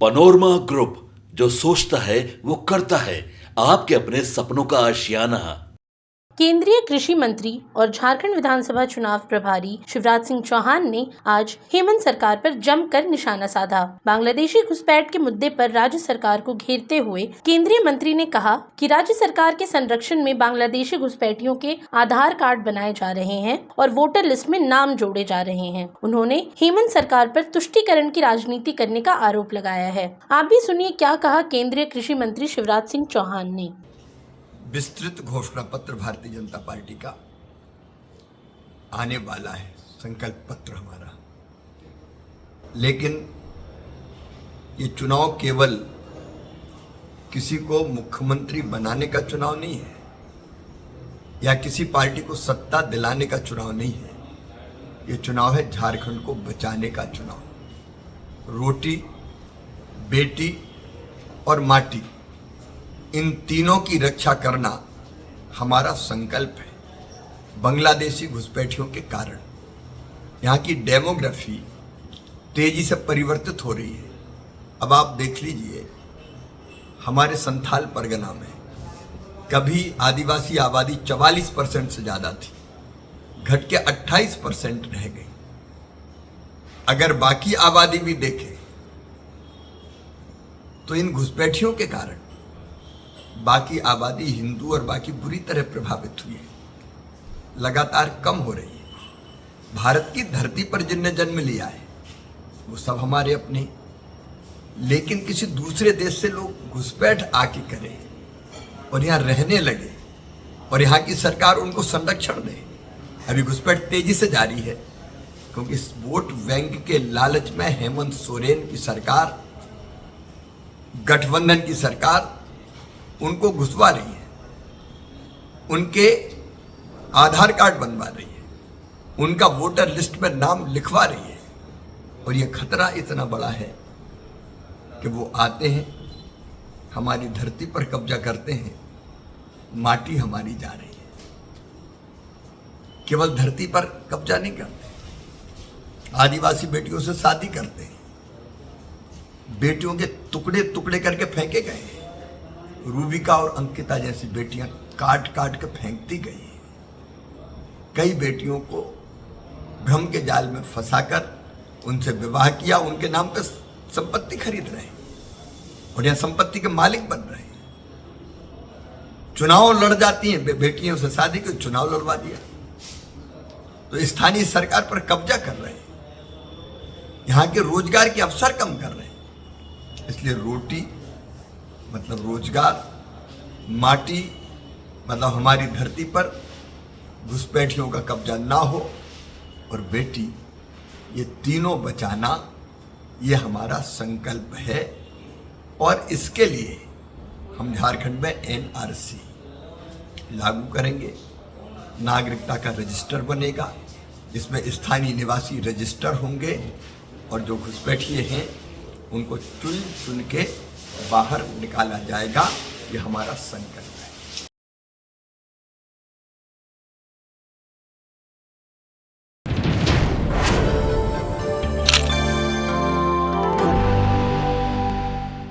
Panorama group, जो सोचता है वो करता है। आपके अपने सपनों का आशियाना। केंद्रीय कृषि मंत्री और झारखंड विधानसभा चुनाव प्रभारी शिवराज सिंह चौहान ने आज हेमंत सरकार पर जमकर निशाना साधा। बांग्लादेशी घुसपैठ के मुद्दे पर राज्य सरकार को घेरते हुए केंद्रीय मंत्री ने कहा कि राज्य सरकार के संरक्षण में बांग्लादेशी घुसपैठियों के आधार कार्ड बनाए जा रहे हैं और वोटर लिस्ट में नाम जोड़े जा रहे हैं। उन्होंने हेमंत सरकार पर तुष्टीकरण की राजनीति करने का आरोप लगाया है। आप भी सुनिए क्या कहा केंद्रीय कृषि मंत्री शिवराज सिंह चौहान ने। विस्तृत घोषणा पत्र भारतीय जनता पार्टी का आने वाला है, संकल्प पत्र हमारा। लेकिन ये चुनाव केवल किसी को मुख्यमंत्री बनाने का चुनाव नहीं है या किसी पार्टी को सत्ता दिलाने का चुनाव नहीं है। ये चुनाव है झारखंड को बचाने का चुनाव। रोटी, बेटी और माटी, इन तीनों की रक्षा करना हमारा संकल्प है। बांग्लादेशी घुसपैठियों के कारण यहाँ की डेमोग्राफी तेजी से परिवर्तित हो रही है। अब आप देख लीजिए, हमारे संथाल परगना में कभी आदिवासी आबादी 44% से ज़्यादा थी, घट के 28% रह गई। अगर बाकी आबादी भी देखें तो इन घुसपैठियों के कारण बाकी आबादी, हिंदू और बाकी, बुरी तरह प्रभावित हुई है, लगातार कम हो रही है। भारत की धरती पर जिनने जन्म लिया है वो सब हमारे अपने, लेकिन किसी दूसरे देश से लोग घुसपैठ आके करें और यहाँ रहने लगे और यहाँ की सरकार उनको संरक्षण दे। अभी घुसपैठ तेजी से जारी है क्योंकि इस वोट बैंक के लालच में हेमंत सोरेन की सरकार, गठबंधन की सरकार उनको घुसवा रही है, उनके आधार कार्ड बनवा रही है, उनका वोटर लिस्ट में नाम लिखवा रही है। और ये खतरा इतना बड़ा है कि वो आते हैं, हमारी धरती पर कब्जा करते हैं, माटी हमारी जा रही है। केवल धरती पर कब्जा नहीं करते, आदिवासी बेटियों से शादी करते हैं, बेटियों के टुकड़े टुकड़े करके फेंके गए हैं। रूबिका और अंकिता जैसी बेटियां काट काट के फेंकती गई हैं। कई बेटियों को भ्रम के जाल में फंसाकर उनसे विवाह किया, उनके नाम पर संपत्ति खरीद रहे हैं और यह संपत्ति के मालिक बन रहे हैं। चुनाव लड़ जाती हैं बेटियों से शादी के, चुनाव लड़वा दिया तो स्थानीय सरकार पर कब्जा कर रहे हैं, यहाँ के रोजगार के अवसर कम कर रहे हैं। इसलिए रोटी मतलब रोजगार, माटी मतलब हमारी धरती पर घुसपैठियों का कब्जा ना हो, और बेटी, ये तीनों बचाना ये हमारा संकल्प है। और इसके लिए हम झारखंड में एनआरसी लागू करेंगे, नागरिकता का रजिस्टर बनेगा, जिसमें स्थानीय निवासी रजिस्टर होंगे और जो घुसपैठिए हैं उनको चुन चुन के बाहर निकाला जाएगा। ये हमारा संकल्प है।